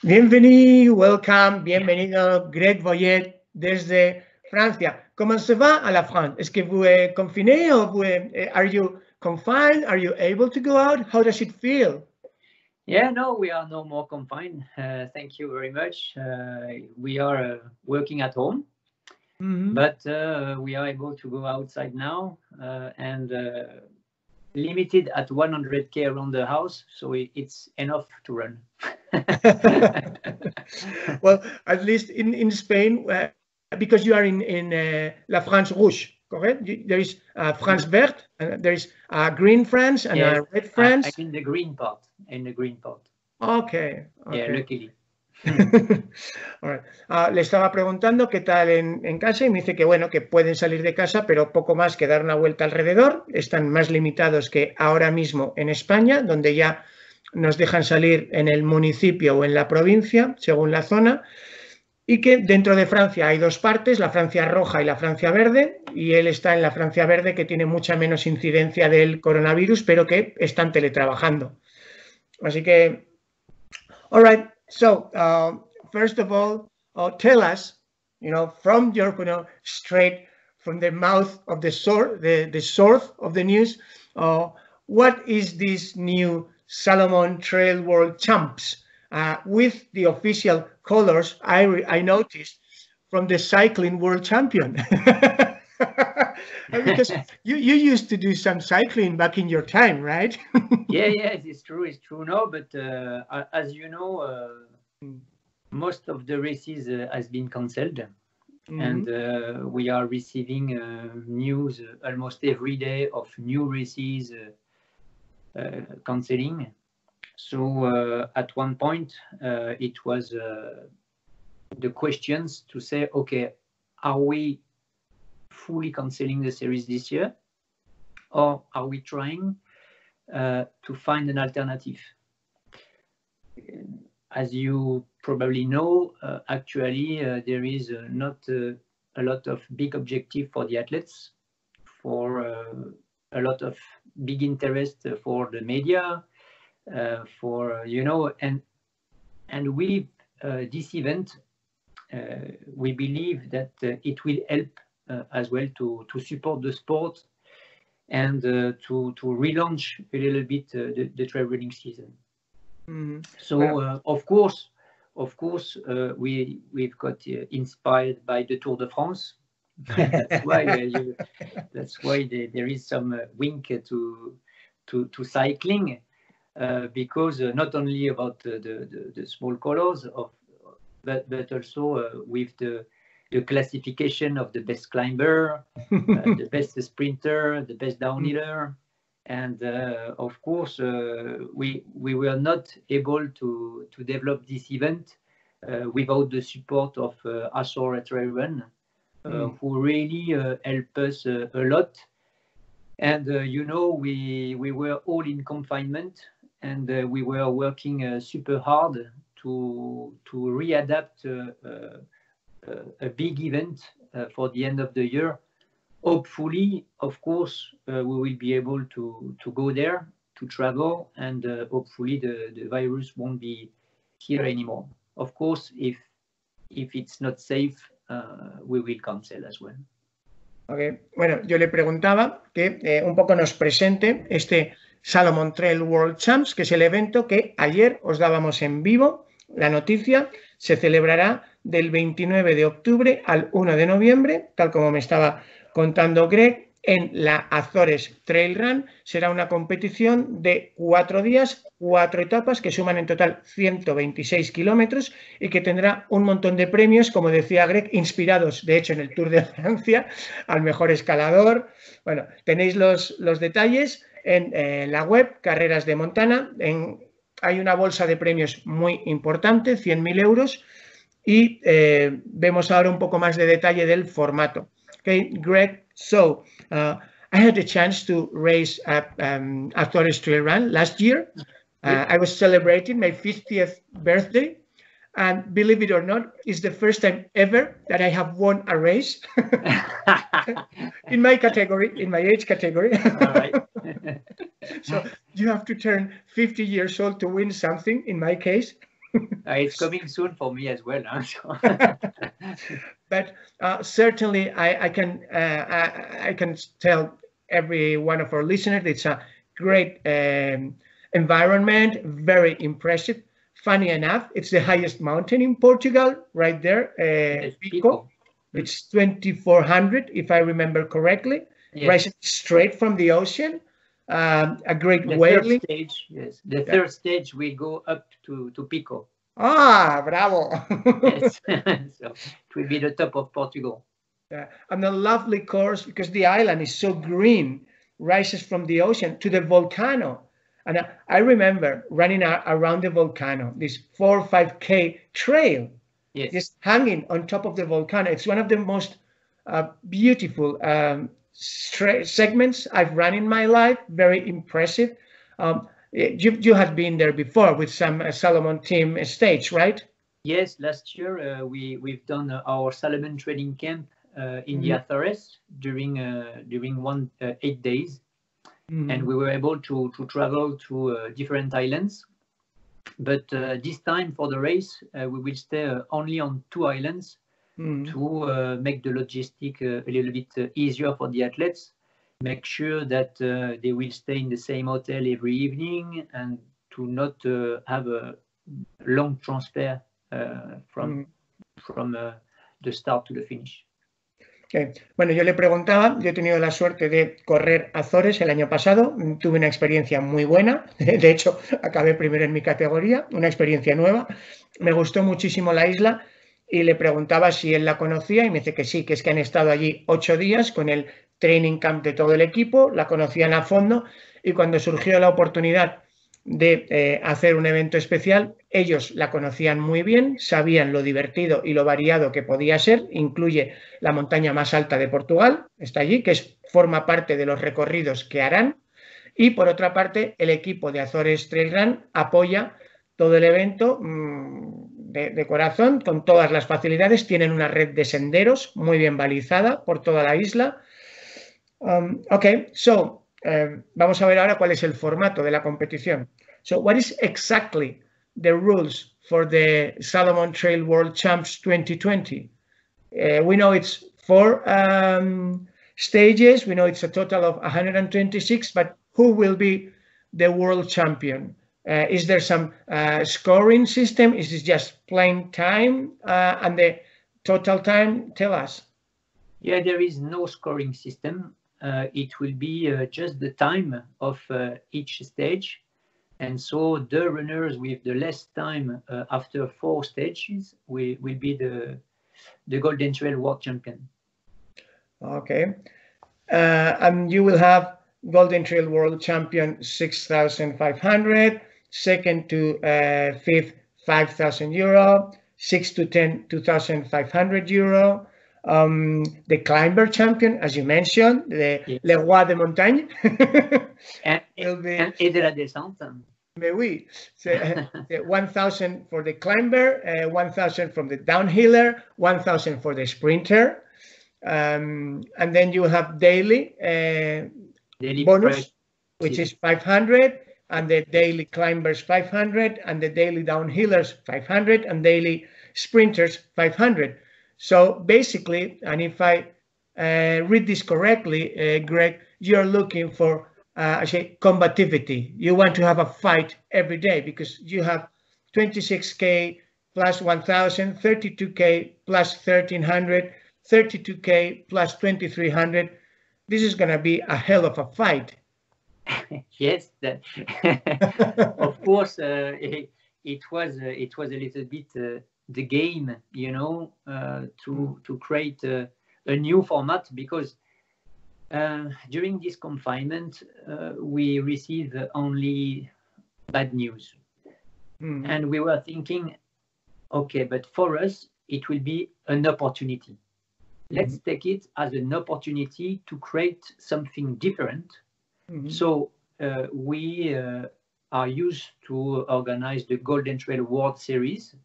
Bienvenido, welcome, bienvenido, Greg Voyet desde Francia. Comment ça va à la France? Est-ce que vous êtes confiné ou are you confined? Are you able to go out? How does it feel? Yeah, no, we are no more confined. Thank you very much. We are working at home, but we are able to go outside now and limited at 100k around the house, so it's enough to run. Well, at least in Spain, because you are in La France Rouge, correct? There is France Verte, and there is green France and Yes, red France. I'm in the green part. Okay. Yeah, luckily. All right. Le estaba preguntando qué tal en casa y me dice que bueno, que pueden salir de casa, pero poco más que dar una vuelta alrededor. Están más limitados que ahora mismo en España, donde ya nos dejan salir en el municipio o en la provincia, según la zona, y que dentro de Francia hay dos partes, la Francia roja y la Francia verde, y él está en la Francia verde, que tiene mucha menos incidencia del coronavirus, pero que están teletrabajando. Así que, all right. So, first of all, tell us, from your, straight from the mouth of the source of the news, what is this new Salomon Trail World Champs with the official colors I noticed from the cycling world champion? Because you used to do some cycling back in your time, right? Yeah, it's true. No, but as you know, most of the races has been cancelled, and we are receiving news almost every day of new races cancelling. So at one point, it was the questions to say, okay, are we fully cancelling the series this year, or are we trying to find an alternative? As you probably know, actually, there is not a lot of big objective for the athletes, for a lot of big interest for the media, for and with this event, we believe that it will help as well to support the sport and to relaunch a little bit the trail running season. So of course, we've got inspired by the Tour de France. That's why there is some wink to cycling, because not only about the small colors but also with the classification of the best climber, the best sprinter, the best downhiller. And of course, we were not able to develop this event without the support of Azure Trail Run, who really helped us a lot. And we were all in confinement, and we were working super hard to readapt a big event for the end of the year. Hopefully, of course, we will be able to go there, to travel, and hopefully the virus won't be here anymore. Of course, if it's not safe, we will cancel as well. Okay. Bueno, yo le preguntaba que un poco nos presente este Salomon Trail World Champs, que es el evento que ayer os dábamos en vivo. La noticia se celebrará del 29 de octubre al 1 de noviembre, tal como me estaba contando Greg, en la Azores Trail Run. Será una competición de 4 días, 4 etapas que suman en total 126 kilómetros y que tendrá un montón de premios, como decía Greg, inspirados de hecho en el Tour de Francia, al mejor escalador. Bueno, tenéis los detalles en la web Carreras de Montana. Hay una bolsa de premios muy importante, 100.000 euros, y vemos ahora un poco más de detalle del formato. Okay, Greg, so I had the chance to race at Azores Trail Run last year. I was celebrating my 50th birthday, and believe it or not, it's the first time ever that I have won a race in my category, in my age category. All right. So you have to turn 50 years old to win something, in my case. It's coming soon for me as well. So. But certainly, I can tell every one of our listeners it's a great environment, very impressive. Funny enough, it's the highest mountain in Portugal, right there, Pico. It's 2,400, if I remember correctly, yes. Rising straight from the ocean. A great the whaling. Third stage, yes. The third stage, we go up to Pico. Ah, bravo. Yes. So it will be the top of Portugal. Yeah. And a lovely course because the island is so green, rises from the ocean to the volcano. And I remember running around the volcano, this 4 or 5K trail, yes, just hanging on top of the volcano. It's one of the most beautiful segments I've run in my life. Very impressive. You had been there before with some Salomon team stage, right? Yes, last year we've done our Salomon training camp in the Azores during 8 days, and we were able to travel to different islands. But this time for the race, we will stay only on 2 islands to make the logistic a little bit easier for the athletes. Make sure that they will stay in the same hotel every evening and to not have a long transfer from the start to the finish. Okay. Bueno, yo le preguntaba, yo he tenido la suerte de correr Azores el año pasado, tuve una experiencia muy buena, de hecho acabé primero en mi categoría, una experiencia nueva, me gustó muchísimo la isla y le preguntaba si él la conocía y me dice que sí, que es que han estado allí 8 días con el training camp de todo el equipo, la conocían a fondo y cuando surgió la oportunidad de hacer un evento especial, ellos la conocían muy bien, sabían lo divertido y lo variado que podía ser, incluye la montaña más alta de Portugal, está allí, que forma parte de los recorridos que harán, y por otra parte el equipo de Azores Trail Run apoya todo el evento de corazón, con todas las facilidades, tienen una red de senderos muy bien balizada por toda la isla. Vamos a ver ahora cuál es el formato de la competición. So, what is exactly the rules for the Salomon Trail World Champs 2020? We know it's 4 stages. We know it's a total of 126, but who will be the world champion? Is there some scoring system? Is it just plain time and the total time? Tell us. Yeah, there is no scoring system. It will be just the time of each stage. And so the runners with the less time after 4 stages will be the Golden Trail World Champion. Okay. And you will have Golden Trail World Champion 6,500, second to fifth 5,000 euro, 6 to 10 2,500 euro. The climber champion, as you mentioned, le roi de montagne. and de la descente. Mais oui, 1,000 for the climber, 1,000 from the downhiller, 1,000 for the sprinter. And then you have daily bonus, price, which is 500, and the daily climbers 500, and the daily downhillers 500, and daily sprinters 500. So basically, and if I read this correctly, Greg, you're looking for combativity. You want to have a fight every day because you have 26K plus 1,000, 32K plus 1,300, 32K plus 2,300. This is going to be a hell of a fight. Yes, of course, it was a little bit the game, you know, to create a new format because during this confinement we received only bad news, and we were thinking, okay, but for us it will be an opportunity. Let's take it as an opportunity to create something different. So we are used to organize the Golden Trail World Series,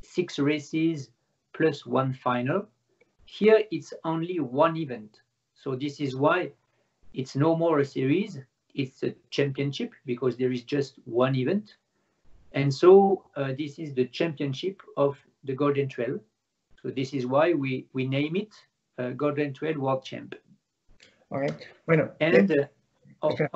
6 races plus 1 final. Here it's only 1 event. So this is why it's no more a series, it's a championship because there is just 1 event. And so this is the championship of the Golden Trail. So this is why we name it Golden Trail World Champ. Okay. Bueno, And, okay.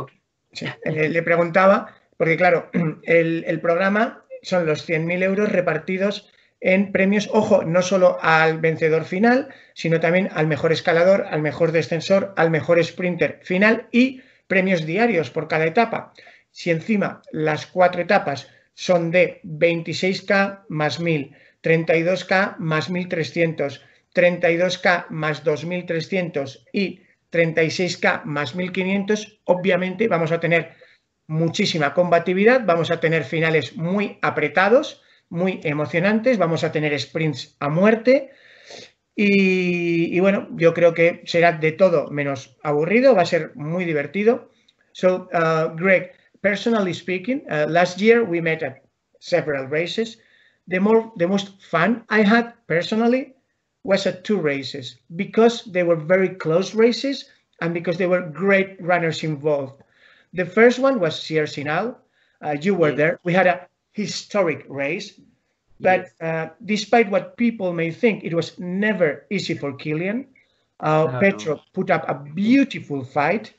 Sí, le preguntaba, porque claro, el programa son los 100.000 euros repartidos en premios, ojo, no solo al vencedor final, sino también al mejor escalador, al mejor descensor, al mejor sprinter final y premios diarios por cada etapa. Si encima las 4 etapas son de 26K más 1.000, 32K más 1.300, 32K más 2.300 y 36K más 1.500, obviamente vamos a tener muchísima combatividad, vamos a tener finales muy apretados, muy emocionantes, vamos a tener sprints a muerte y bueno, yo creo que será de todo menos aburrido, va a ser muy divertido. So, Greg, personally speaking, last year we met at several races. The most fun I had personally was at 2 races because they were very close races and because there were great runners involved. The first one was Sierre-Zinal. You were there. We had a historic race, but despite what people may think, it was never easy for Kilian. Petro put up a beautiful fight,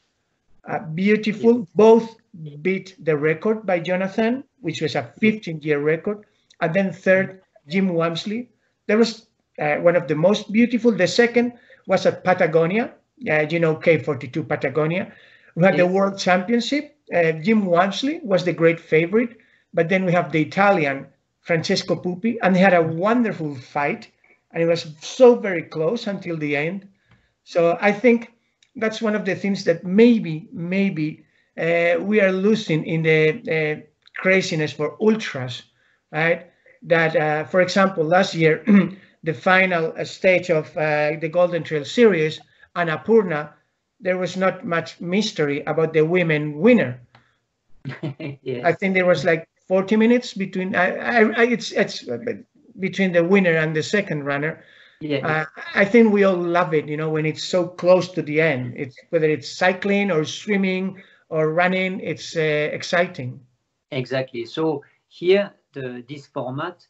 both beat the record by Jonathan, which was a 15-year record, and then third, Jim Walmsley. There was one of the most beautiful. The second was at Patagonia, K42 Patagonia. We had the World Championship. Jim Walmsley was the great favorite, but then we have the Italian Francesco Pupi, and they had a wonderful fight, and it was so very close until the end. So I think that's one of the things that maybe we are losing in the craziness for ultras, right? That, for example, last year, the final stage of the Golden Trail Series, Annapurna, there was not much mystery about the women winner. Yes. I think there was like 40 minutes between it's between the winner and the second runner. Yeah. I think we all love it, when it's so close to the end. It's whether it's cycling or swimming or running, it's exciting. Exactly. So here, this format,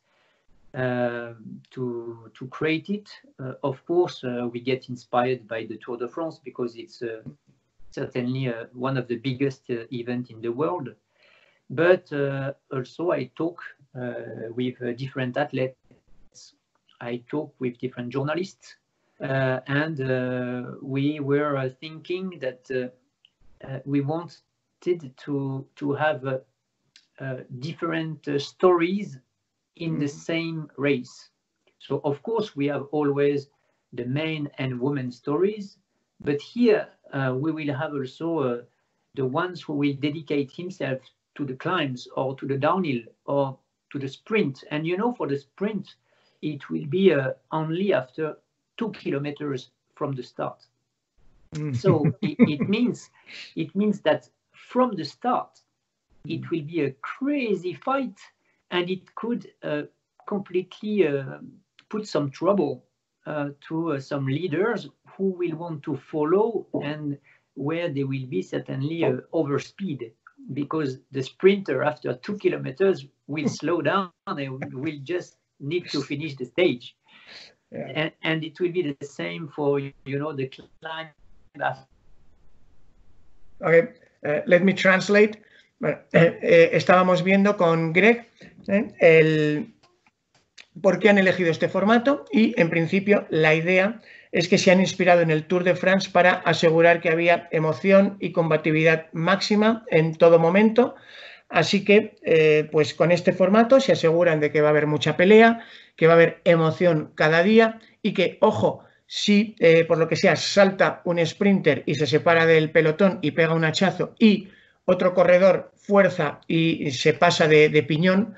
to create it, of course, we get inspired by the Tour de France because it's certainly one of the biggest events in the world. But also I talk with different athletes. I talk with different journalists, and we were thinking that we wanted to have different stories in the same race. So of course we have always the men and women stories, but here we will have also the ones who will dedicate himself to the climbs or to the downhill or to the sprint. And for the sprint, it will be only after 2 kilometers from the start. So it means that from the start, it will be a crazy fight, and it could completely put some trouble to some leaders who will want to follow, and where they will be certainly overspeed, because the sprinter after 2 kilometers will slow down and will just need to finish the stage. Yeah. And it will be the same for the climb. Okay, let me translate. Bueno, estábamos viendo con Greg el por qué han elegido este formato, y en principio la idea es que se han inspirado en el Tour de France para asegurar que había emoción y combatividad máxima en todo momento. Así que, pues con este formato se aseguran de que va a haber mucha pelea, que va a haber emoción cada día y que, ojo, si por lo que sea salta un sprinter y se separa del pelotón y pega un hachazo y otro corredor fuerza y se pasa de piñón,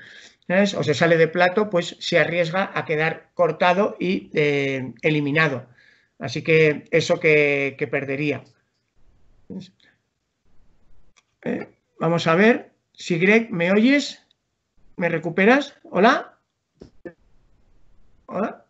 ¿sabes?, o se sale de plato, pues se arriesga a quedar cortado y eliminado. Así que eso que perdería. Vamos a ver si, Greg, ¿me oyes? ¿Me recuperas? ¿Hola? ¿Hola?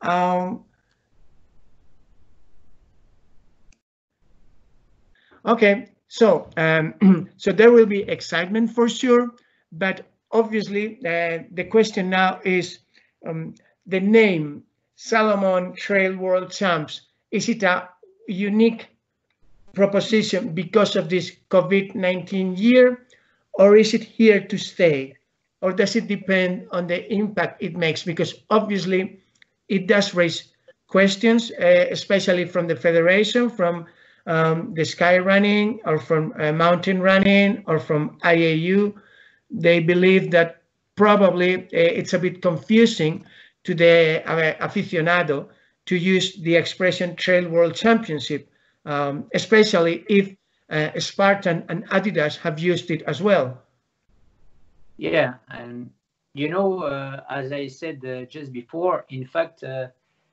Okay, so there will be excitement for sure, but obviously, the question now is the name Salomon Trail World Champs. Is it a unique proposition because of this COVID-19 year, or is it here to stay? Or does it depend on the impact it makes? Because obviously it does raise questions, especially from the federation, from the sky running, or from mountain running, or from IAU. They believe that probably it's a bit confusing to the aficionado to use the expression Trail World Championship, especially if Spartan and Adidas have used it as well. Yeah, and you know, as I said just before, in fact,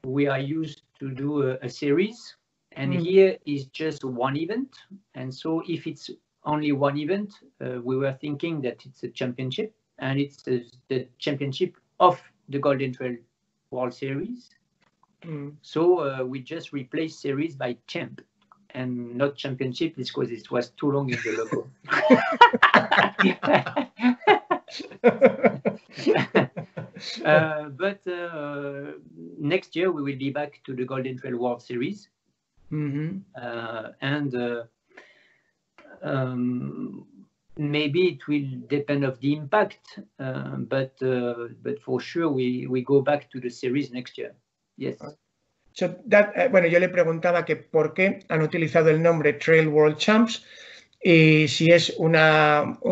we are used to do a series, and here is just one event. And so if it's only one event, we were thinking that it's a championship, and it's the championship of the Golden Trail World Series. So we just replaced series by champ and not championship because it was too long in the logo. But next year we will be back to the Golden Trail World Series, and maybe it will depend of the impact, but for sure we go back to the series next year. Yes. So bueno, yo le preguntaba que por qué han utilizado el nombre Trail World Champs y si es un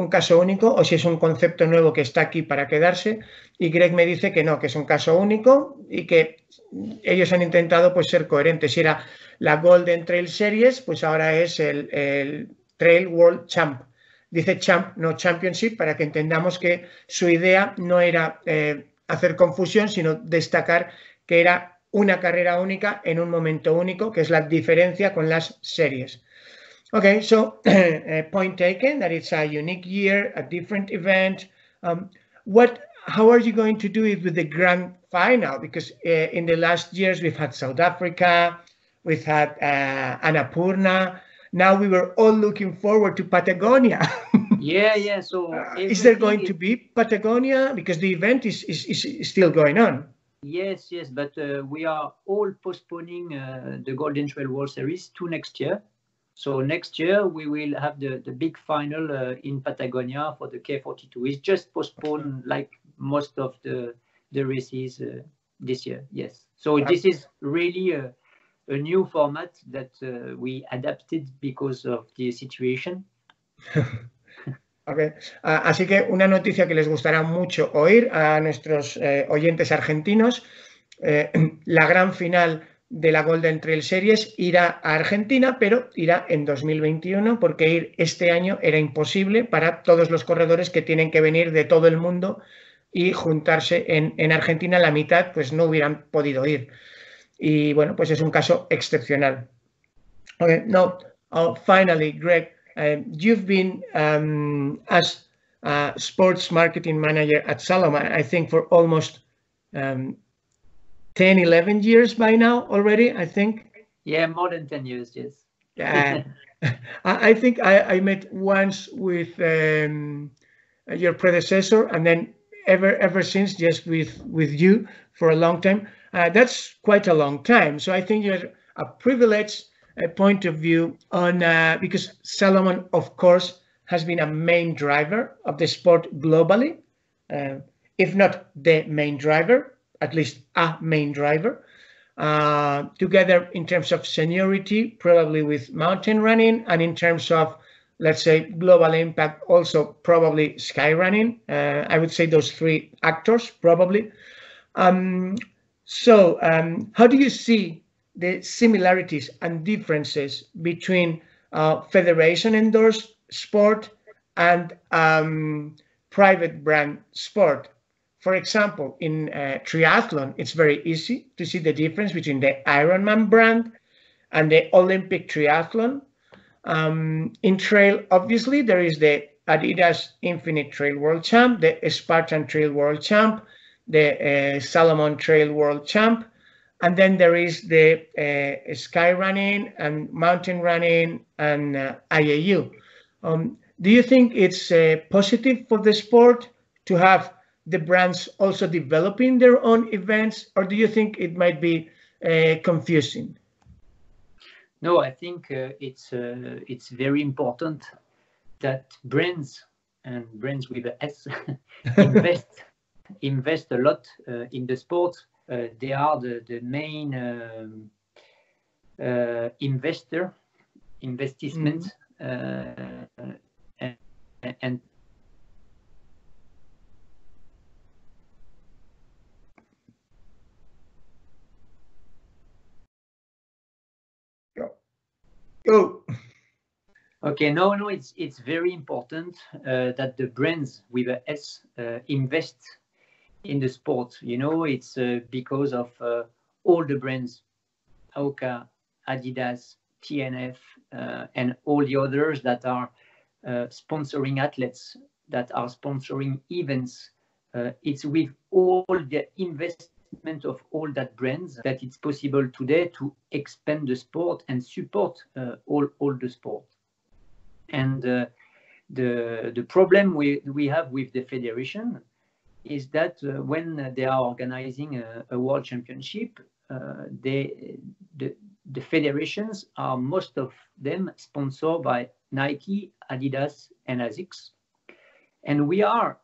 caso único o si es un concepto nuevo que está aquí para quedarse. Y Greg me dice que no, que es un caso único y que ellos han intentado pues ser coherentes. Si era la Golden Trail Series, pues ahora es el Trail World Champ. Dice Champ, no Championship, para que entendamos que su idea no era hacer confusión, sino destacar que era una carrera única en un momento único, que es la diferencia con las series. Okay, so point taken, that it's a unique year, a different event. How are you going to do it with the grand final? Because in the last years we've had South Africa, we've had Annapurna. Now we were all looking forward to Patagonia. Yeah. So is there going to be Patagonia? Because the event is still going on. Yes, but we are all postponing the Golden Trail World Series to next year. So next year we will have the big final in Patagonia for the K42. It's just postponed like most of the races this year. Yes. So this is really a new format that we adapted because of the situation. Okay. Así que una noticia que les gustará mucho oír a nuestros oyentes argentinos, la gran final de la Golden Trail Series irá a Argentina, pero irá en 2021 porque ir este año era imposible para todos los corredores que tienen que venir de todo el mundo y juntarse en Argentina. La mitad pues no hubieran podido ir. Y bueno, pues es un caso excepcional. Okay, now, finally, Greg, you've been as a sports marketing manager at Salomon, I think for almost 10, 11 years by now already, I think. Yeah, more than 10 years, yes. I think I met once with your predecessor, and then ever since just with you for a long time. That's quite a long time. So I think you're a privileged point of view on because Salomon, of course, has been a main driver of the sport globally, if not the main driver, at least a main driver, together in terms of seniority, probably with mountain running, and in terms of, let's say, global impact, also probably sky running. I would say those three actors, probably. So how do you see the similarities and differences between federation-endorsed sport and private brand sport? For example, in triathlon, it's very easy to see the difference between the Ironman brand and the Olympic triathlon. In trail, obviously, there is the Adidas Infinite Trail World Champ, the Spartan Trail World Champ, the Salomon Trail World Champ, and then there is the sky running and mountain running and IAU. Do you think it's positive for the sport to have the brands also developing their own events, or do you think it might be confusing? No, I think it's very important that brands and brands with a S invest a lot in the sport. They are the main investment and Oh. Okay, no, it's very important that the brands with a S invest in the sport. You know, it's because of all the brands, Hoka, Adidas, TNF, and all the others that are sponsoring athletes, that are sponsoring events. It's with all the investment of all that brands that it's possible today to expand the sport and support all the sport. And the problem we have with the federation is that when they are organizing a world championship, the federations are, most of them, sponsored by Nike, Adidas, and ASICS. And we are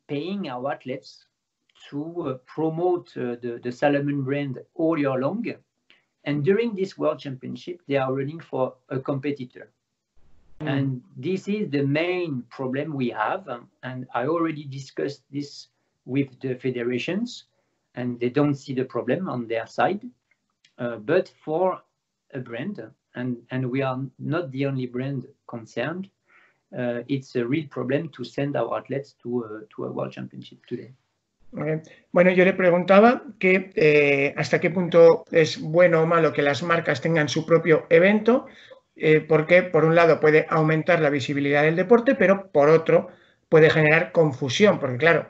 paying our athletes to promote the Salomon brand all year long. And during this world championship, they are running for a competitor. And this is the main problem we have. And I already discussed this with the federations, and they don't see the problem on their side. But for a brand, and we are not the only brand concerned, it's a real problem to send our athletes to a world championship today. Okay. Bueno, yo le preguntaba que hasta qué punto es bueno o malo que las marcas tengan su propio evento, porque por un lado puede aumentar la visibilidad del deporte, pero por otro puede generar confusión, porque claro,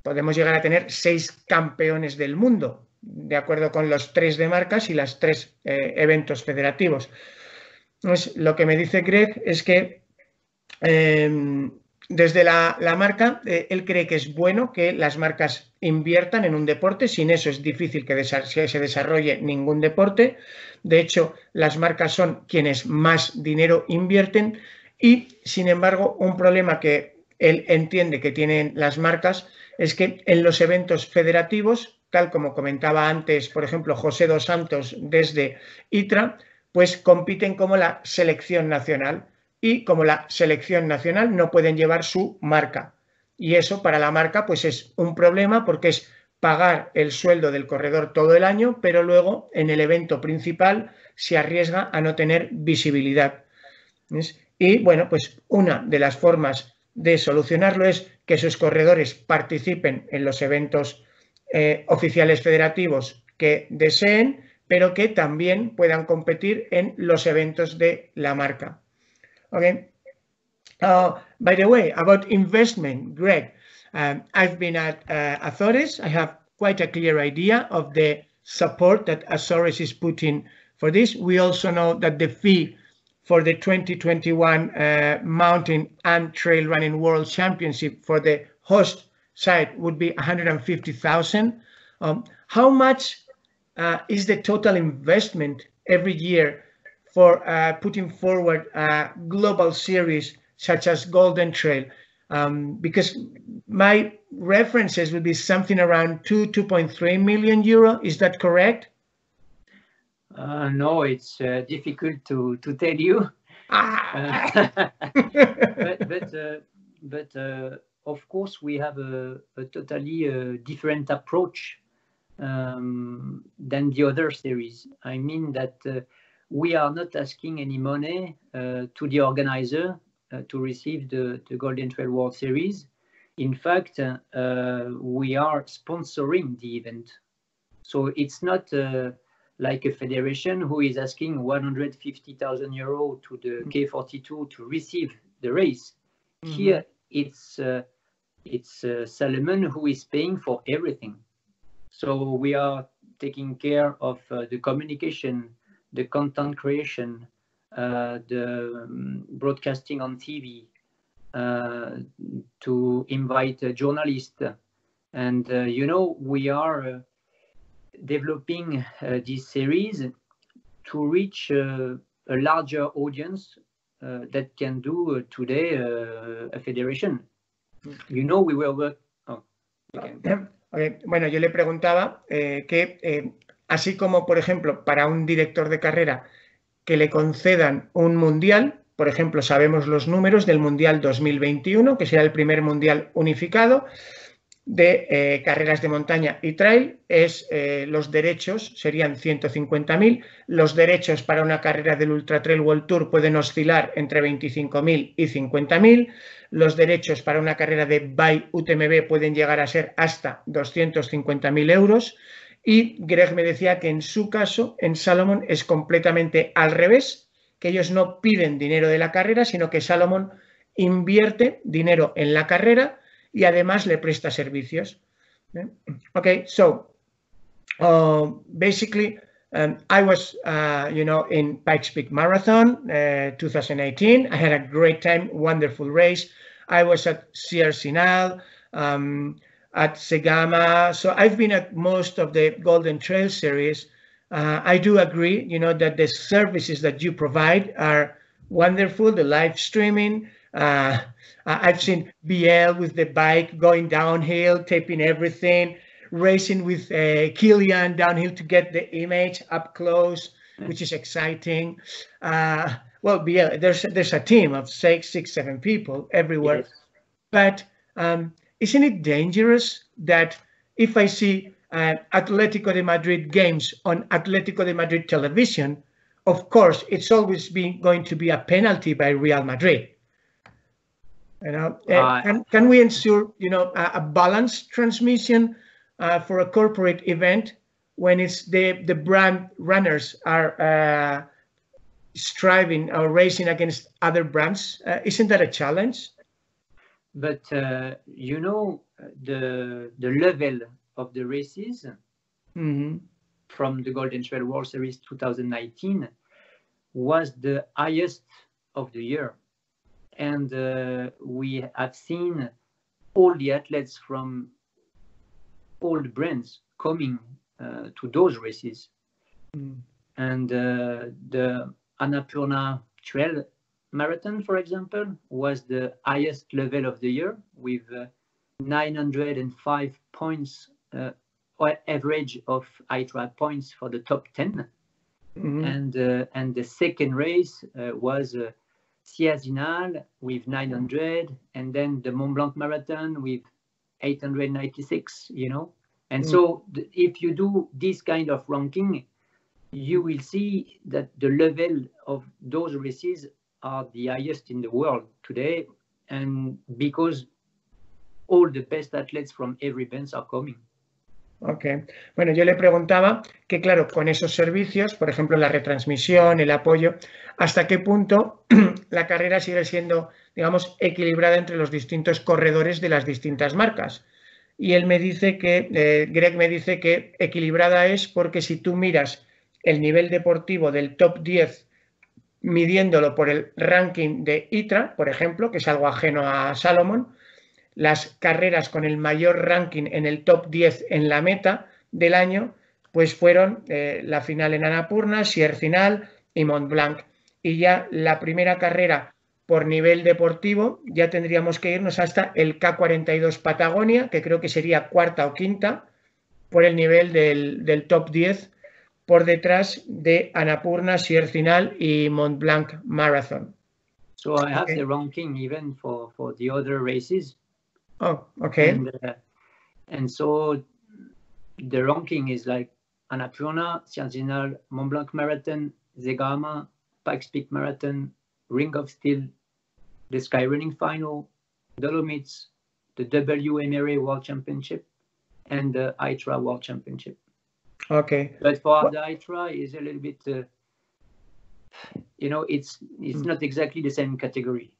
podemos llegar a tener 6 campeones del mundo, de acuerdo con los 3 de marcas y las 3 eventos federativos. Entonces, lo que me dice Greg es que desde la marca, él cree que es bueno que las marcas inviertan en un deporte. Sin eso es difícil que se desarrolle ningún deporte. De hecho, las marcas son quienes más dinero invierten y, sin embargo, un problema que él entiende que tienen las marcas es que en los eventos federativos, tal como comentaba antes, por ejemplo, José dos Santos desde ITRA, pues compiten como la selección nacional. Y como la selección nacional no pueden llevar su marca. Y eso para la marca pues es un problema, porque es pagar el sueldo del corredor todo el año, pero luego en el evento principal se arriesga a no tener visibilidad. ¿Ves? Y bueno, pues una de las formas de solucionarlo es que sus corredores participen en los eventos oficiales federativos que deseen, pero que también puedan competir en los eventos de la marca. Okay. By the way, about investment, Greg, I've been at Azores. I have quite a clear idea of the support that Azores is putting for this. We also know that the fee for the 2021 Mountain and Trail Running World Championship for the host site would be 150,000. How much is the total investment every year for putting forward a global series such as Golden Trail? Because my references would be something around 2.3 million euro. Is that correct? No, it's difficult to tell you. But of course, we have a totally different approach than the other series. I mean that we are not asking any money to the organizer to receive the Golden Trail World Series. In fact, we are sponsoring the event. So it's not like a federation who is asking 150,000 euro to the K42 to receive the race. Mm-hmm. Here, it's Salomon who is paying for everything. So we are taking care of the communication, the content creation, the broadcasting on TV, to invite journalists. And, we are developing this series to reach a larger audience that can do today a federation. We were Okay. Bueno, yo le preguntaba que así como, por ejemplo, para un director de carrera que le concedan un mundial, por ejemplo, sabemos los números del Mundial 2021, que será el primer mundial unificado de carreras de montaña y trail, los derechos serían 150.000, los derechos para una carrera del Ultra Trail World Tour pueden oscilar entre 25.000 y 50.000, los derechos para una carrera de By UTMB pueden llegar a ser hasta 250.000 euros, y Greg me decía que en su caso, en Salomon, es completamente al revés, que ellos no piden dinero de la carrera, sino que Salomon invierte dinero en la carrera y además le presta servicios. Okay, so basically, I was, in Pikes Peak Marathon 2018. I had a great time, wonderful race. I was at Sierre Sinal, at Segama. So I've been at most of the Golden Trail series. I do agree, that the services that you provide are wonderful, the live streaming. I've seen BL with the bike going downhill, taping everything, racing with Kilian downhill to get the image up close, which is exciting. Well, BL, there's a team of 6, 7 people everywhere. Yes. But isn't it dangerous that if I see Atletico de Madrid games on Atletico de Madrid television, of course, it's always going to be a penalty by Real Madrid. Can we ensure, a balanced transmission for a corporate event when it's the brand runners are striving or racing against other brands? Isn't that a challenge? But the level of the races from the Golden Trail World Series 2019 was the highest of the year. And we have seen all the athletes from all the brands coming to those races. And the Annapurna Trail Marathon, for example, was the highest level of the year with 905 points, average of ITRA points for the top 10. And the second race was Sierre Sinal with 900, and then the Mont Blanc Marathon with 896, And so if you do this kind of ranking, you will see that the level of those races are the highest in the world today, and because all the best athletes from every band are coming. Ok. Bueno, yo le preguntaba que, claro, con esos servicios, por ejemplo, la retransmisión, el apoyo, ¿hasta qué punto la carrera sigue siendo, digamos, equilibrada entre los distintos corredores de las distintas marcas? Y él me dice que, Greg me dice que equilibrada es porque si tú miras el nivel deportivo del top 10 midiéndolo por el ranking de ITRA, por ejemplo, que es algo ajeno a Salomon, las carreras con el mayor ranking en el top 10 en la meta del año, pues fueron la final en Annapurna, Sierre Sinal y Mont Blanc. Y ya la primera carrera por nivel deportivo, ya tendríamos que irnos hasta el K42 Patagonia, que creo que sería cuarta o quinta, por el nivel del top 10, por detrás de Annapurna, Sierre Sinal y Mont Blanc Marathon. So I have the ranking even for the other races. Oh, okay. And so the ranking is like Annapurna, Sierre Sinal, Mont Blanc Marathon, Zegama, Pikes Peak Marathon, Ring of Steel, the Skyrunning Final, Dolomites, the WMRA World Championship, and the ITRA World Championship. Okay. But for the ITRA is a little bit, it's not exactly the same category.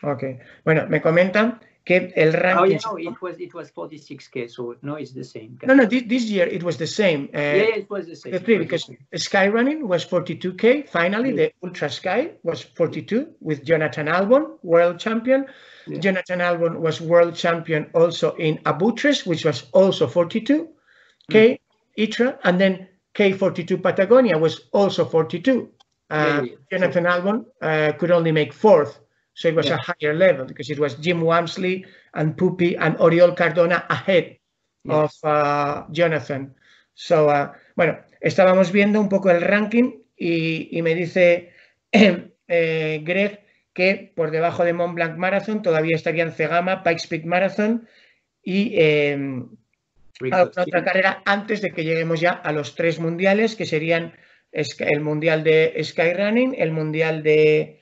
Ok. Bueno, me comentan que el ranking... Oh, yeah, no, it was 46K, so no, it's the same. No, this year it was the same. Yeah, it was the same. The three, because Skyrunning was 42K. Finally, the Ultra Sky was 42 with Jonathan Albon, world champion. Yeah. Jonathan Albon was world champion also in Abutres, which was also 42K ITRA, and then K42 Patagonia was also 42. Jonathan Albon could only make fourth, so it was a higher level because it was Jim Wamsley and Pupi and Oriol Cardona ahead of Jonathan. So, bueno, estábamos viendo un poco el ranking y me dice Greg que por debajo de Mont Blanc Marathon todavía estarían Cegama, Pikes Peak Marathon y otra carrera antes de que lleguemos ya a los 3 mundiales, que serían el mundial de Skyrunning, el mundial de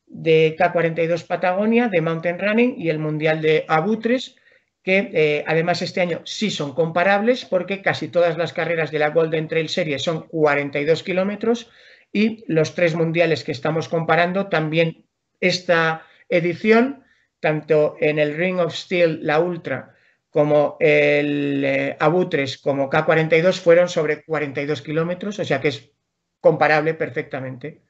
K42 Patagonia, de Mountain Running y el mundial de Abutres, que además este año sí son comparables porque casi todas las carreras de la Golden Trail Series son 42 kilómetros y los 3 mundiales que estamos comparando también esta edición, tanto en el Ring of Steel, la Ultra, como el Abutres, como K42 fueron sobre 42 kilómetros, o sea que es comparable perfectamente.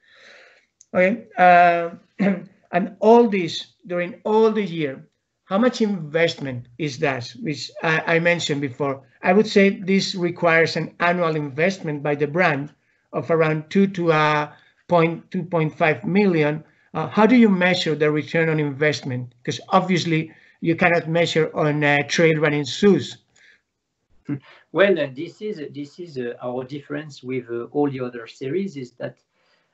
Okay. And all this, during all the year, how much investment is that, which I mentioned before? I would say this requires an annual investment by the brand of around 2 to 2.5 million. How do you measure the return on investment? Because obviously you cannot measure on trail running shoes. Well, this is our difference with all the other series, is that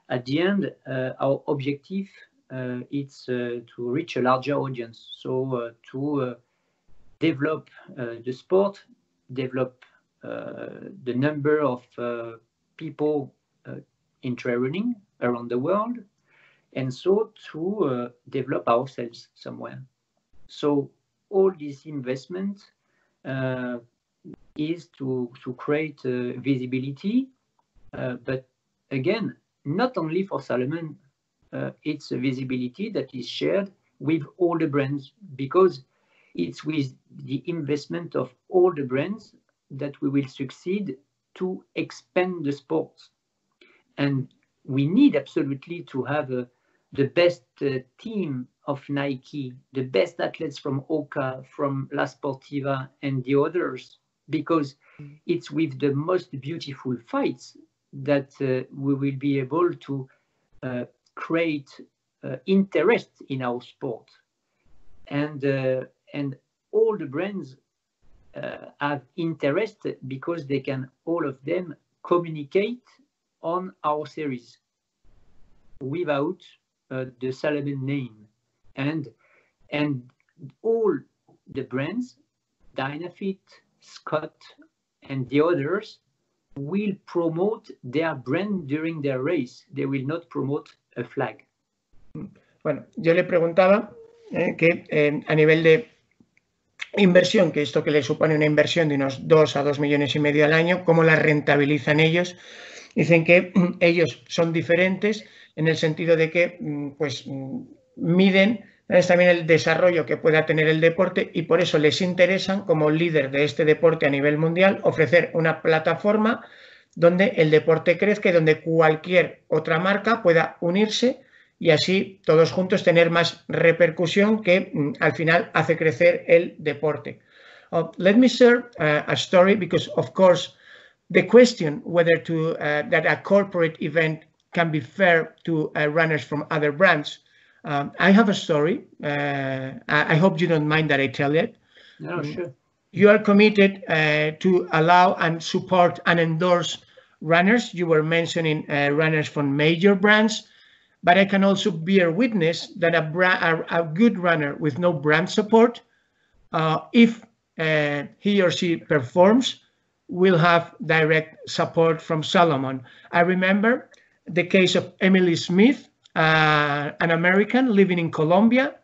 at the end, our objective is to reach a larger audience. So to develop the sport, develop the number of people in trail running around the world, and so to develop ourselves somewhere. So all this investment is to create visibility, but again, not only for Salomon, it's a visibility that is shared with all the brands, because it's with the investment of all the brands that we will succeed to expand the sport. And we need absolutely to have the best team of Nike, the best athletes from Oka, from La Sportiva and the others, because it's with the most beautiful fights that we will be able to create interest in our sport. And all the brands have interest because they can, all of them, communicate on our series without the Salomon name. And all the brands, Dynafit, Scott, and the others, will promote their brand during their race. They will not promote a flag. Bueno, yo le preguntaba que a nivel de inversión, que esto que le supone una inversión de unos 2 a 2,5 millones al año, ¿cómo la rentabilizan ellos? Dicen que ellos son diferentes en el sentido de que pues miden también el desarrollo que pueda tener el deporte y por eso les interesan, como líder de este deporte a nivel mundial, ofrecer una plataforma donde el deporte crezca y donde cualquier otra marca pueda unirse y así todos juntos tener más repercusión que al final hace crecer el deporte. Let me share a story, because of course the question whether to that a corporate event can be fair to runners from other brands. I have a story. I hope you don't mind that I tell it. No, sure. You are committed to allow and support and endorse runners. You were mentioning runners from major brands, but I can also bear witness that a good runner with no brand support, if he or she performs, will have direct support from Salomon. I remember the case of Emily Smith, an American living in Colombia.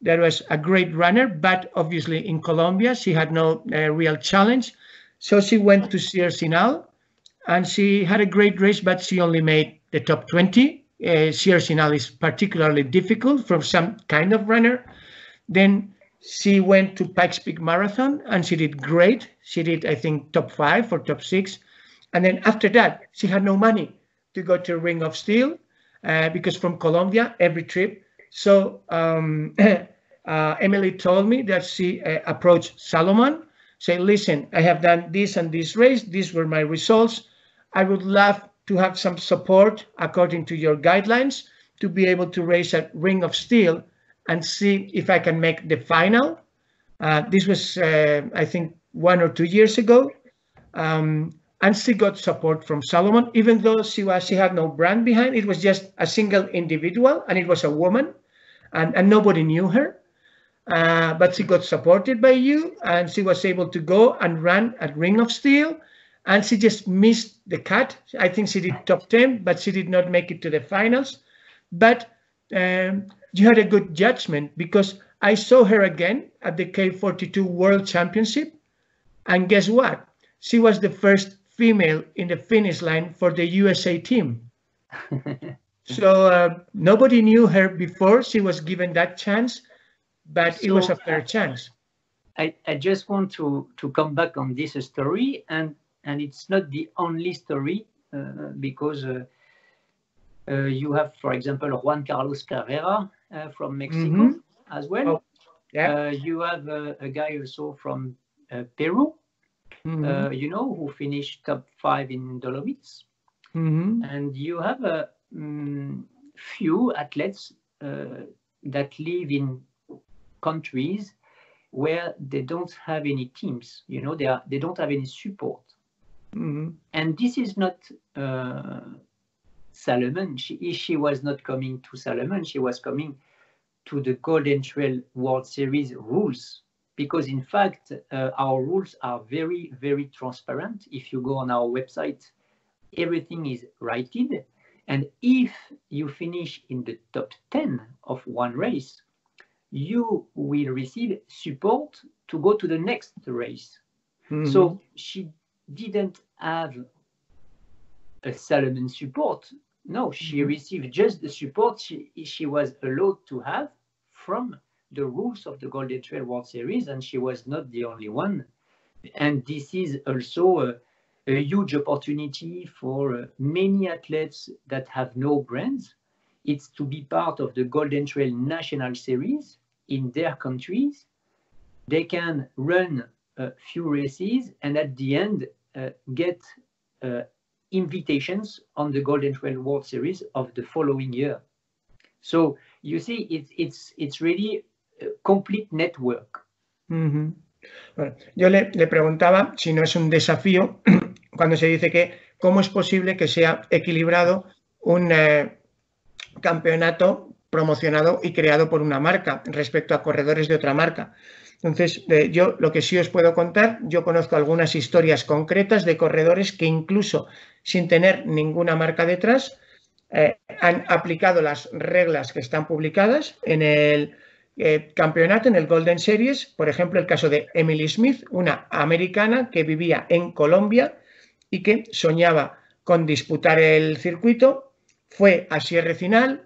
That was a great runner, but obviously in Colombia she had no real challenge. So she went to Sierre Sinal and she had a great race, but she only made the top 20 Sierre-Zinal is particularly difficult from some kind of runner. Then she went to Pikes Peak Marathon and she did great. She did, I think, top 5 or top 6. And then after that, she had no money to go to Ring of Steel because from Colombia, every trip. So Emily told me that she approached Salomon, say, listen, I have done this and this race. These were my results. I would love to have some support according to your guidelines to be able to race at Ring of Steel and see if I can make the final. This was, I think, 1 or 2 years ago. And she got support from Salomon, even though she had no brand behind. It was just a single individual, and it was a woman, and nobody knew her. But she got supported by you, and she was able to go and run at Ring of Steel, and she just missed the cut. I think she did top 10, but she did not make it to the finals. But you had a good judgment, because I saw her again at the K42 World Championship, and guess what? She was the first female in the finish line for the USA team. So nobody knew her before she was given that chance, but it was a fair chance. I just want to come back on this story, and it's not the only story, because you have, for example, Juan Carlos Carrera from Mexico as well. Oh, yeah. You have a guy also from Peru, you know, who finished top 5 in Dolomites. And you have a few athletes that live in countries where they don't have any teams, you know, they don't have any support. And this is not Salomon. She was not coming to Salomon, she was coming to the Golden Trail World Series rules, because in fact our rules are very, very transparent. If you go on our website, everything is rated, and if you finish in the top 10 of one race, you will receive support to go to the next race. So she didn't have a Salomon support. No, she received just the support she was allowed to have from the rules of the Golden Trail World Series, and she was not the only one. And this is also a huge opportunity for many athletes that have no brands. It's to be part of the Golden Trail National Series in their countries. They can run a few races and at the end get invitations on the Golden Trail World Series of the following year. So you see, it's really a complete network. Bueno, yo le preguntaba si no es un desafío cuando se dice que cómo es posible que sea equilibrado un campeonato promocionado y creado por una marca respecto a corredores de otra marca. Entonces, yo lo que sí os puedo contar, yo conozco algunas historias concretas de corredores que incluso sin tener ninguna marca detrás han aplicado las reglas que están publicadas en el campeonato, en el Golden Series. Por ejemplo, el caso de Emily Smith, una americana que vivía en Colombia y que soñaba con disputar el circuito, fue a Sierre-Zinal,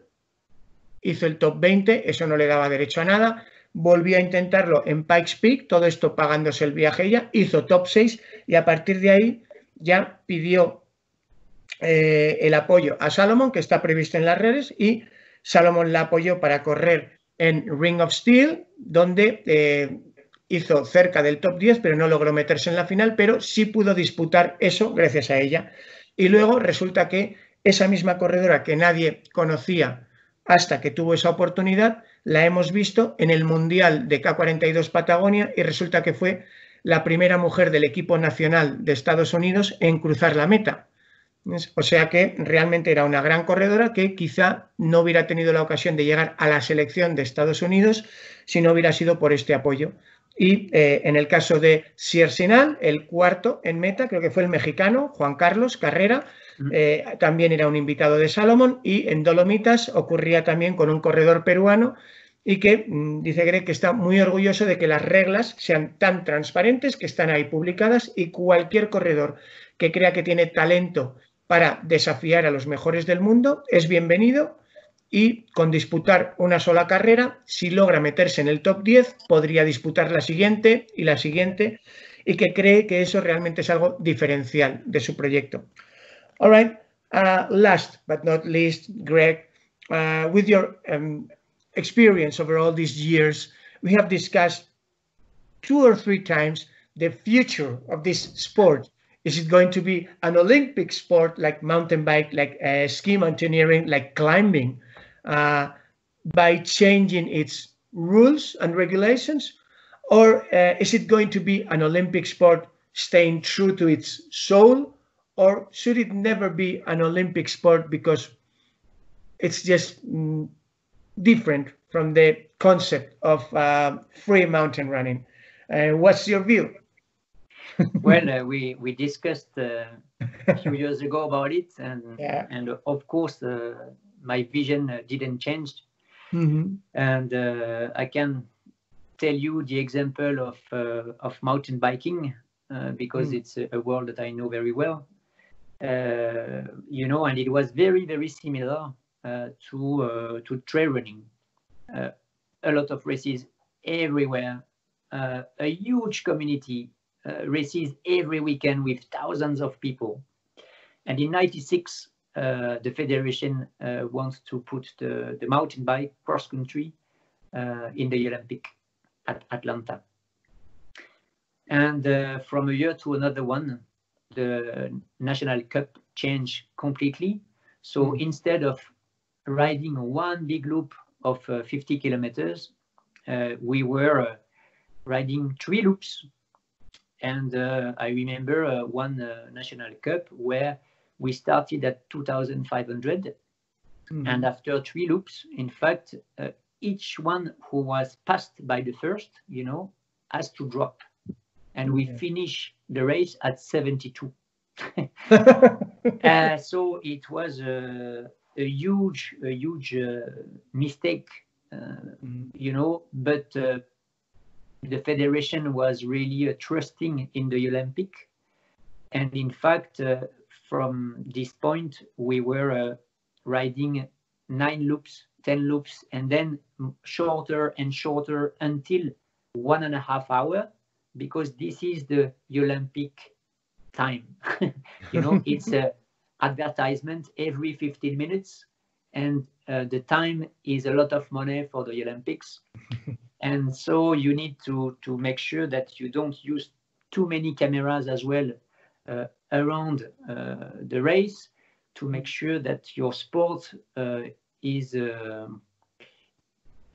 hizo el top 20, eso no le daba derecho a nada, volvió a intentarlo en Pikes Peak, todo esto pagándose el viaje ella, hizo top 6 y a partir de ahí ya pidió el apoyo a Salomon, que está previsto en las redes, y Salomon la apoyó para correr en Ring of Steel, donde hizo cerca del top 10, pero no logró meterse en la final, pero sí pudo disputar eso gracias a ella. Y luego resulta que esa misma corredora que nadie conocía hasta que tuvo esa oportunidad, la hemos visto en el Mundial de K42 Patagonia y resulta que fue la primera mujer del equipo nacional de Estados Unidos en cruzar la meta. O sea que realmente era una gran corredora que quizá no hubiera tenido la ocasión de llegar a la selección de Estados Unidos si no hubiera sido por este apoyo. Y en el caso de Sierre-Zinal, el cuarto en meta, creo que fue el mexicano, Juan Carlos Carrera, también era un invitado de Salomon, y en Dolomitas ocurría también con un corredor peruano y que dice Greg que está muy orgulloso de que las reglas sean tan transparentes, que están ahí publicadas, y cualquier corredor que crea que tiene talento para desafiar a los mejores del mundo, es bienvenido y con disputar una sola carrera, si logra meterse en el top 10, podría disputar la siguiente y que cree que eso realmente es algo diferencial de su proyecto. All right, last but not least, Greg, with your experience over all these years, we have discussed 2 or 3 times the future of this sport. Is it going to be an Olympic sport like mountain bike, like ski mountaineering, like climbing, by changing its rules and regulations? Or is it going to be an Olympic sport staying true to its soul? Or should it never be an Olympic sport because it's just different from the concept of free mountain running? What's your view? Well, we discussed a few years ago about it, and of course my vision didn't change. And I can tell you the example of mountain biking because it's a world that I know very well. You know, and it was very, very similar to trail running. A lot of races everywhere, a huge community, races every weekend with thousands of people. And in '96, the federation wants to put the mountain bike cross country in the Olympic at Atlanta. And from a year to another one, the National Cup changed completely. So instead of riding one big loop of 50 kilometers, we were riding 3 loops. And I remember one National Cup where we started at 2,500. And after 3 loops, in fact, each one who was passed by the first, you know, has to drop. And we finish the race at 72. So it was a huge mistake, you know, but the federation was really trusting in the Olympic. And in fact, from this point, we were riding 9 loops, 10 loops, and then shorter and shorter until 1.5 hours, because this is the Olympic time. You know, it's an advertisement every 15 minutes, and the time is a lot of money for the Olympics. And so you need to make sure that you don't use too many cameras as well around the race, to make sure that your sport is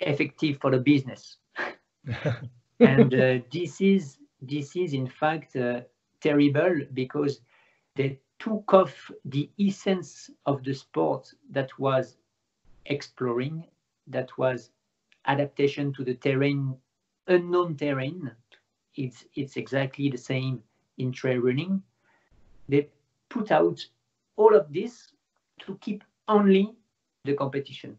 effective for the business. And this is in fact terrible, because they took off the essence of the sport that was exploring, that was adaptation to the terrain, unknown terrain. It's exactly the same in trail running. They put out all of this to keep only the competition.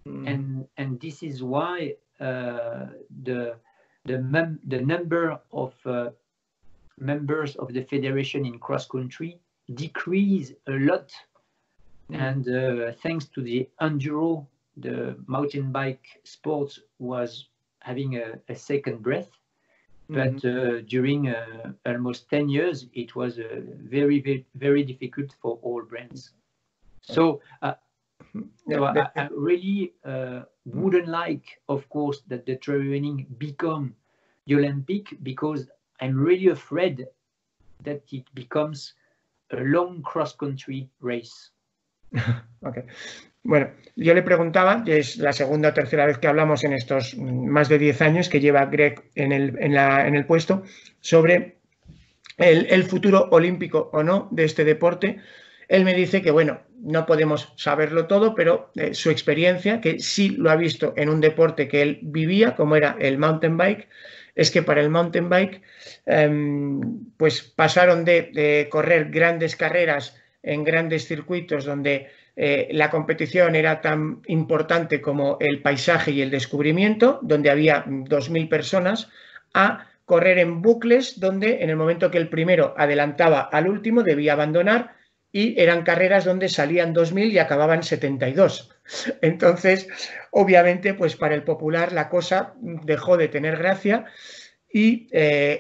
And this is why the number of members of the federation in cross country decreased a lot. And thanks to the enduro, the mountain bike sport was having a second breath. But during almost 10 years, it was very, very, very difficult for all brands. So I really wouldn't like, of course, that the trail running become Olympic, because I'm really afraid that it becomes a long cross-country race. Okay. Bueno, yo le preguntaba, que es la segunda o tercera vez que hablamos en estos más de 10 años que lleva Greg en el puesto, sobre el futuro olímpico o no de este deporte. Él me dice que, bueno, no podemos saberlo todo, pero su experiencia, que sí lo ha visto en un deporte que él vivía, como era el mountain bike, es que para el mountain bike pues pasaron de correr grandes carreras en grandes circuitos donde la competición era tan importante como el paisaje y el descubrimiento, donde había 2.000 personas, a correr en bucles donde en el momento que el primero adelantaba al último debía abandonar y eran carreras donde salían 2000 y acababan 72. Entonces, obviamente, pues para el popular la cosa dejó de tener gracia y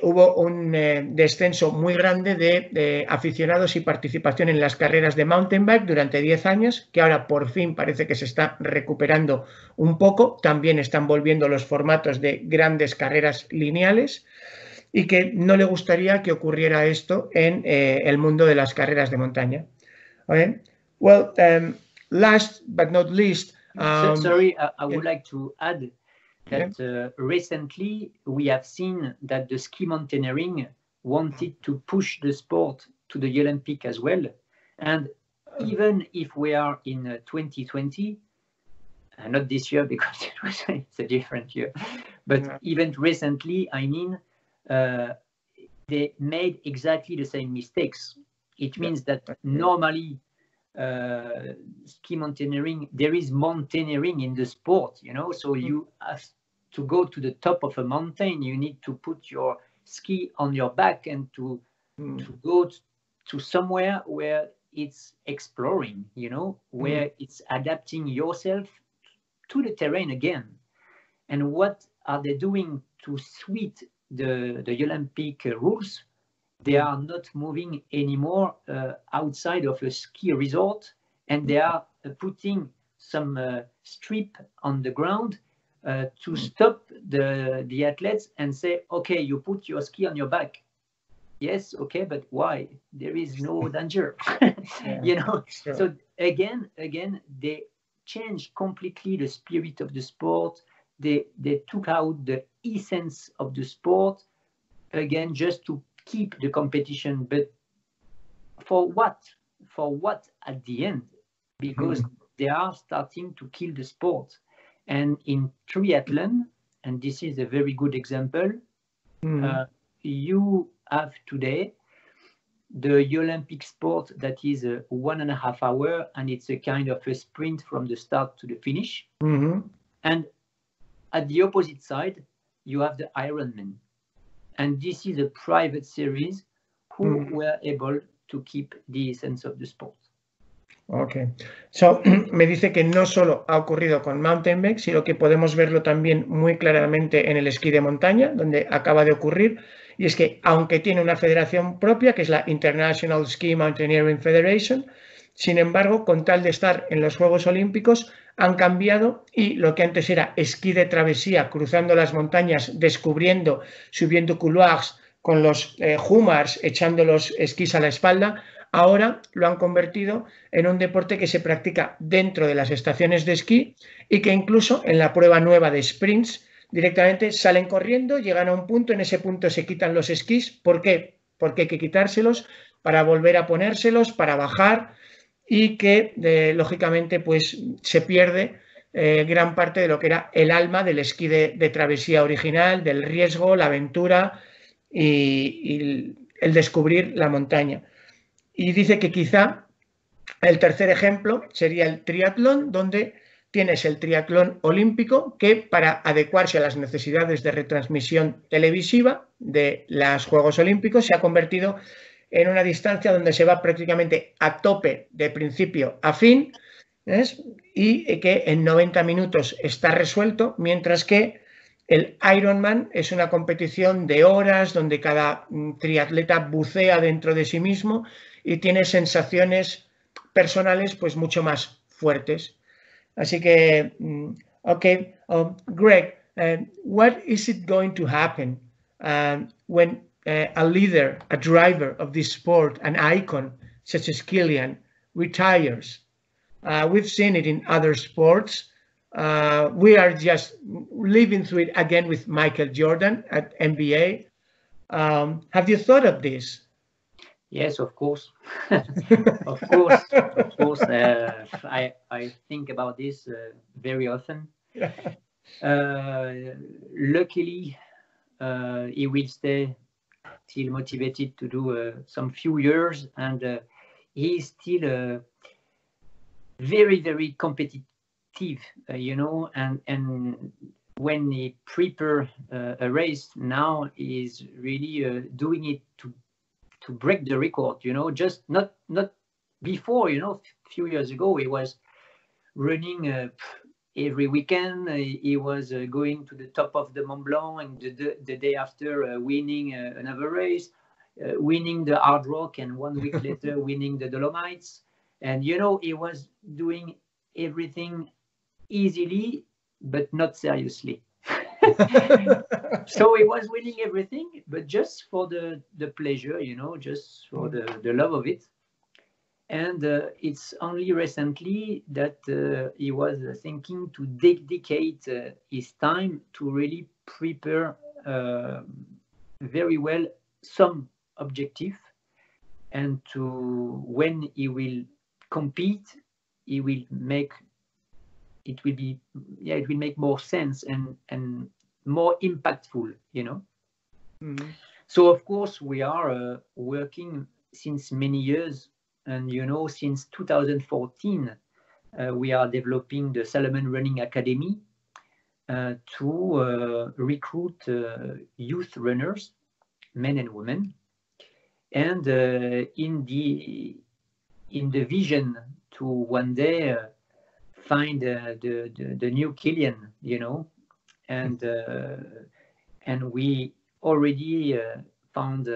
hubo un descenso muy grande de aficionados y participación en las carreras de mountain bike durante 10 años, que ahora por fin parece que se está recuperando un poco. También están volviendo los formatos de grandes carreras lineales y que no le gustaría que ocurriera esto en el mundo de las carreras de montaña. Okay? Well, last but not least, sorry, I would like to add that recently we have seen that the ski mountaineering wanted to push the sport to the Olympic as well. And even if we are in 2020, not this year because it's a different year, but even recently, I mean, they made exactly the same mistakes. It means that normally ski mountaineering, there is mountaineering in the sport, you know, so you have to go to the top of a mountain, you need to put your ski on your back and to go to somewhere where it's exploring, you know, where it's adapting yourself to the terrain again. And what are they doing to suit the Olympic rules? They are not moving anymore outside of a ski resort, and they are putting some strip on the ground to stop the athletes and say, okay, you put your ski on your back. Yes, okay, but why? There is no danger, you know. Sure. So again, they changed completely the spirit of the sport. They took out the essence of the sport, again, just to keep the competition. But for what? For what at the end? Because they are starting to kill the sport. And in triathlon, and this is a very good example, you have today the Olympic sport that is 1.5 hours, and it's a kind of a sprint from the start to the finish. And at the opposite side, you have the Ironman. And this is a private series who were able to keep the essence of the sport. Ok. So, me dice que no solo ha ocurrido con mountain bike, sino que podemos verlo también muy claramente en el esquí de montaña, donde acaba de ocurrir. Y es que, aunque tiene una federación propia, que es la International Ski Mountaineering Federation, sin embargo, con tal de estar en los Juegos Olímpicos, han cambiado y lo que antes era esquí de travesía, cruzando las montañas, descubriendo, subiendo couloirs con los humars, echando los esquís a la espalda, ahora lo han convertido en un deporte que se practica dentro de las estaciones de esquí y que incluso en la prueba nueva de sprints directamente salen corriendo, llegan a un punto, en ese punto se quitan los esquís. ¿Por qué? Porque hay que quitárselos para volver a ponérselos, para bajar y que lógicamente pues se pierde gran parte de lo que era el alma del esquí de travesía original, del riesgo, la aventura y el descubrir la montaña. Y dice que quizá el tercer ejemplo sería el triatlón, donde tienes el triatlón olímpico que, para adecuarse a las necesidades de retransmisión televisiva de los Juegos Olímpicos, se ha convertido en una distancia donde se va prácticamente a tope de principio a fin, ¿ves? Y que en 90 minutos está resuelto, mientras que el Ironman es una competición de horas donde cada triatleta bucea dentro de sí mismo y tiene sensaciones personales pues mucho más fuertes. Así que, okay, Greg, what is it going to happen when a leader, a driver of this sport, an icon such as Kilian, retires? We've seen it in other sports. We are just living through it again with Michael Jordan at NBA. Have you thought of this? Yes, of course. Of course. I think about this very often. Luckily, he will stay still motivated to do some few years, and he's still very, very competitive, you know, and when he prepare a race now, he's really doing it to break the record, you know, just not before, you know, a few years ago, he was running every weekend. He was going to the top of the Mont Blanc, and the day after winning another race, winning the Hard Rock, and 1 week later winning the Dolomites. And, you know, he was doing everything easily, but not seriously. So he was winning everything, but just for the pleasure, you know, just for the love of it. And it's only recently that he was thinking to dedicate his time to really prepare very well some objective, and to when he will compete, he will make it will be it will make more sense and more impactful, you know. So of course we are working since many years, and you know, since 2014 we are developing the Salomon Running Academy to recruit youth runners, men and women, and in the vision to one day find the new Kilian, you know, and we already found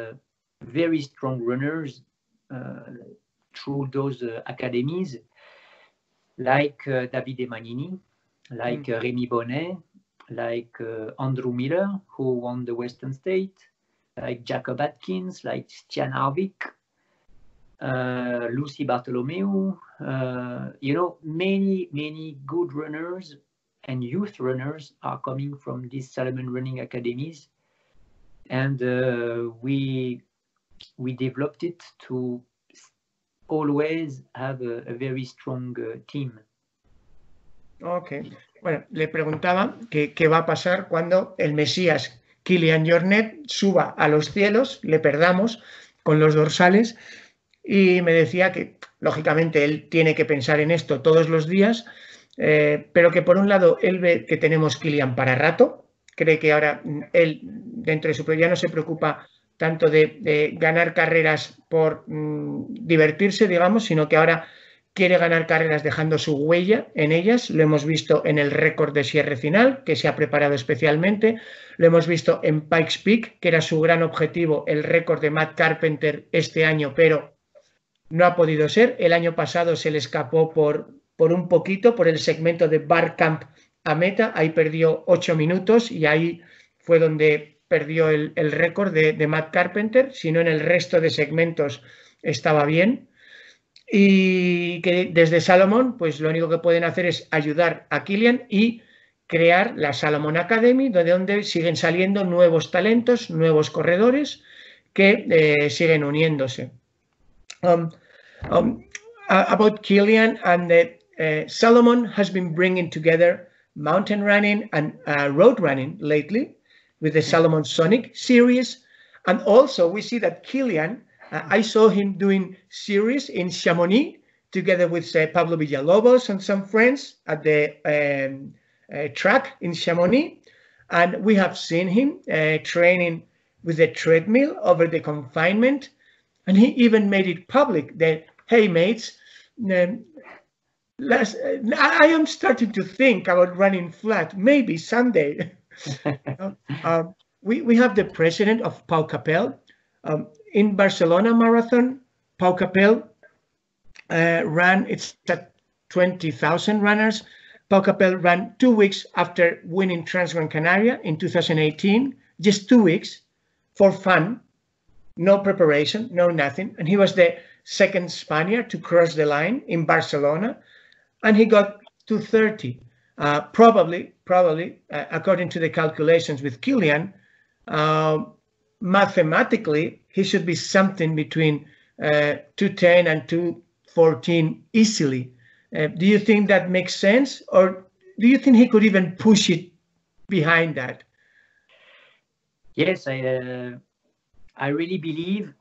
very strong runners through those academies, like Davide Magnini, like Rémi Bonnet, like Andrew Miller, who won the Western State, like Jacob Atkins, like Stian Harvik, Lucy Bartolomeu, you know, many good runners and youth runners are coming from these Salomon Running Academies. And we developed it to always have a very strong team. Ok. Bueno, le preguntaba qué va a pasar cuando el Mesías Kilian Jornet suba a los cielos, le perdamos con los dorsales, y me decía que lógicamente él tiene que pensar en esto todos los días, pero que por un lado él ve que tenemos Kilian para rato, cree que ahora él dentro de su proyecto ya no se preocupa tanto de ganar carreras por divertirse, digamos, sino que ahora quiere ganar carreras dejando su huella en ellas. Lo hemos visto en el récord de cierre final, que se ha preparado especialmente. Lo hemos visto en Pikes Peak, que era su gran objetivo, el récord de Matt Carpenter este año, pero no ha podido ser. El año pasado se le escapó por un poquito, por el segmento de Barcamp a meta. Ahí perdió 8 minutos y ahí fue donde perdió el récord de Matt Carpenter. Si no, en el resto de segmentos estaba bien. Y que desde Salomon, pues lo único que pueden hacer es ayudar a Kilian y crear la Salomon Academy, donde siguen saliendo nuevos talentos, nuevos corredores que siguen uniéndose. About Kilian, and Salomon has been bringing together mountain running and road running lately with the Salomon Sonic series, and also we see that Kilian, I saw him doing series in Chamonix together with Pablo Villalobos and some friends at the track in Chamonix, and we have seen him training with a treadmill over the confinement, and he even made it public that, hey mates, I am starting to think about running flat, maybe someday. We have the president of Pau Capell. In Barcelona Marathon, Pau Capell ran, it's at 20,000 runners. Pau Capell ran 2 weeks after winning Transgran Canaria in 2018, just 2 weeks for fun, no preparation, no nothing. And he was the second Spaniard to cross the line in Barcelona, and he got 2:30. Probably, according to the calculations with Kilian, mathematically, he should be something between 2:10 and 2:14 easily. Do you think that makes sense, or do you think he could even push it behind that? Yes, I really believe.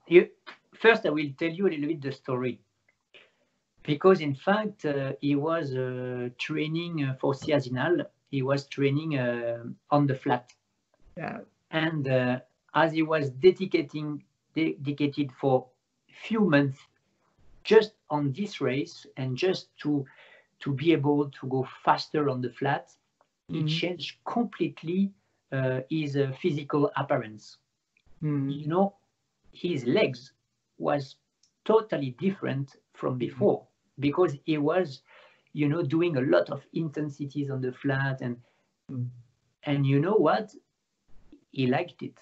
First, I will tell you a little bit the story. Because in fact, he was training for Ciazinal. He was training on the flat. Yeah. And as he was dedicated for few months just on this race and just to be able to go faster on the flat, it changed completely his physical appearance. You know, his legs was totally different from before because he was, you know, doing a lot of intensities on the flat, and you know what? He liked it.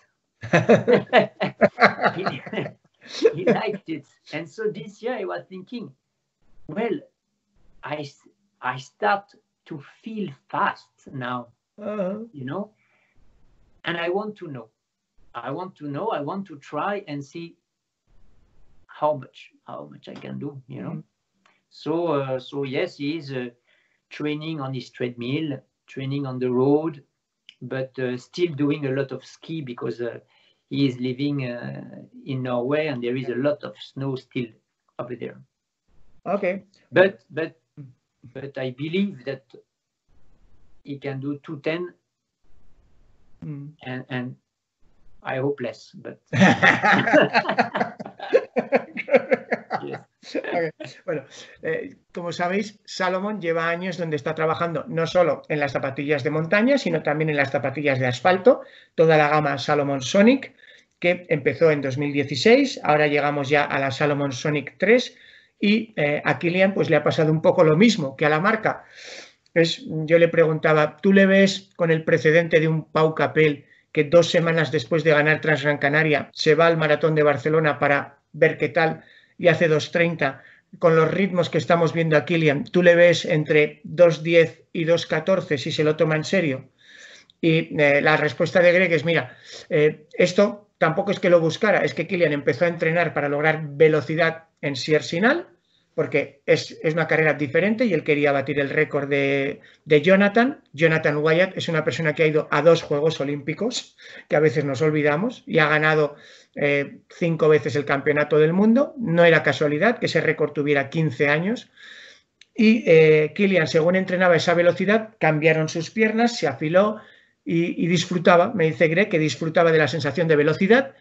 He liked it. And so this year I was thinking, well, I start to feel fast now, you know, and I want to know. I want to try and see how much I can do, you know. So yes, he is training on his treadmill, training on the road, but still doing a lot of ski because he is living in Norway and there is a lot of snow still over there. Okay. But I believe that he can do 210 and I hope less, but yes. Okay. Bueno, como sabéis, Salomon lleva años donde está trabajando no solo en las zapatillas de montaña, sino también en las zapatillas de asfalto, toda la gama Salomon Sonic, que empezó en 2016, ahora llegamos ya a la Salomon Sonic 3 y a Kilian pues le ha pasado un poco lo mismo que a la marca. Yo le preguntaba, ¿tú le ves con el precedente de un Pau Capell que 2 semanas después de ganar Transgran Canaria se va al Maratón de Barcelona para ver qué tal y hace 2:30 con los ritmos que estamos viendo a Kilian? ¿Tú le ves entre 2:10 y 2:14 si se lo toma en serio? Y la respuesta de Greg es, mira, esto tampoco es que lo buscara, es que Kilian empezó a entrenar para lograr velocidad en Siersinal, porque es una carrera diferente y él quería batir el récord de Jonathan. Jonathan Wyatt es una persona que ha ido a 2 Juegos Olímpicos, que a veces nos olvidamos, y ha ganado 5 veces el campeonato del mundo. No era casualidad que ese récord tuviera 15 años. Y Kilian, según entrenaba esa velocidad, cambiaron sus piernas, se afiló y disfrutaba, me dice Greg, que disfrutaba de la sensación de velocidad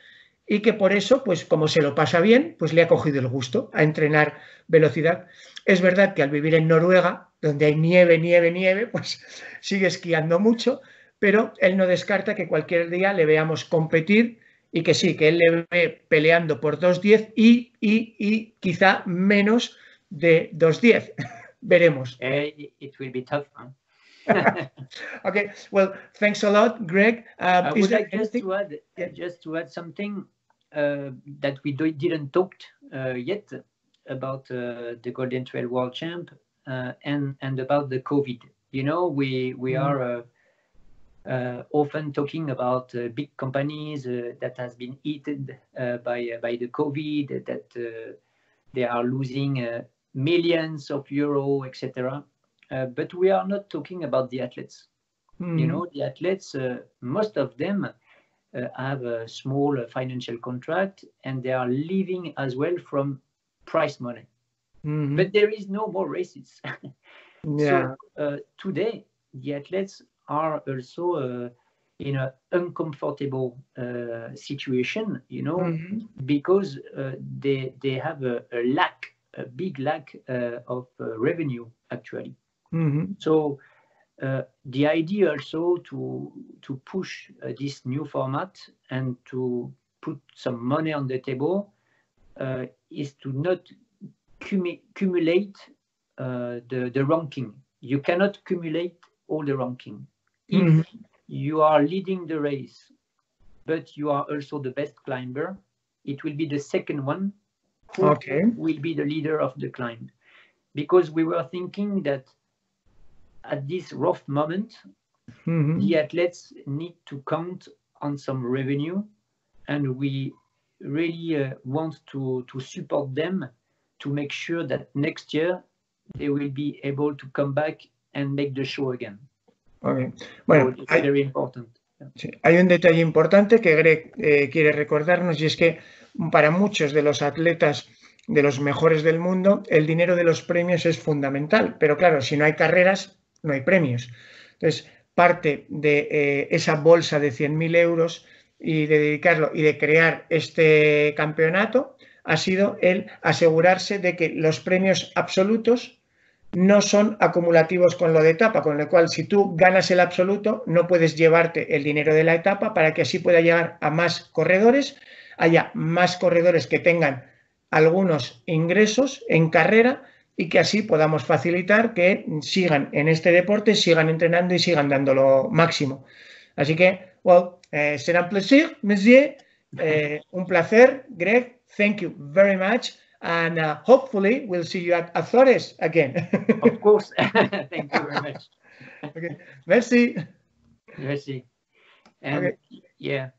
y que por eso, pues como se lo pasa bien, pues le ha cogido el gusto a entrenar velocidad. Es verdad que al vivir en Noruega, donde hay nieve, pues sigue esquiando mucho, pero él no descarta que cualquier día le veamos competir y que sí, que él le ve peleando por 2:10 y quizá menos de 2:10. Veremos. It will be tough, huh? Okay, well, thanks a lot, Greg. I would like just to add something that we didn't talk yet about the Golden Trail World Champ and about the COVID. You know, we are often talking about big companies that has been eaten by the COVID, that they are losing millions of euro, etc. But we are not talking about the athletes. You know, the athletes, most of them have a small financial contract and they are living as well from prize money. But there is no more races. Yeah. So today, the athletes are also in an uncomfortable situation, you know, because they have a big lack of revenue, actually. So the idea also to push this new format and to put some money on the table is to not cumulate the ranking. You cannot cumulate all the ranking. If you are leading the race, but you are also the best climber, it will be the second one who will be the leader of the climb. Because we were thinking that at this rough moment, the athletes need to count on some revenue, and we really want to support them to make sure that next year they will be able to come back and make the show again. Okay. Bueno, so it's very important. Sí, hay un detalle importante que Greg quiere recordarnos, y es que para muchos de los atletas de los mejores del mundo, el dinero de los premios es fundamental, pero claro, si no hay carreras, no hay premios. Entonces, parte de esa bolsa de 100.000 euros y de dedicarlo y de crear este campeonato ha sido el asegurarse de que los premios absolutos no son acumulativos con lo de etapa, con lo cual si tú ganas el absoluto no puedes llevarte el dinero de la etapa para que así pueda llegar a más corredores, haya más corredores que tengan algunos ingresos en carrera y que así podamos facilitar que sigan en este deporte, sigan entrenando y sigan dando lo máximo. Así que, well, será un placer, monsieur. Un placer, Greg. Thank you very much. And hopefully we'll see you at Azores again. Of course. Thank you very much. Okay. Merci. Merci. And Okay. yeah.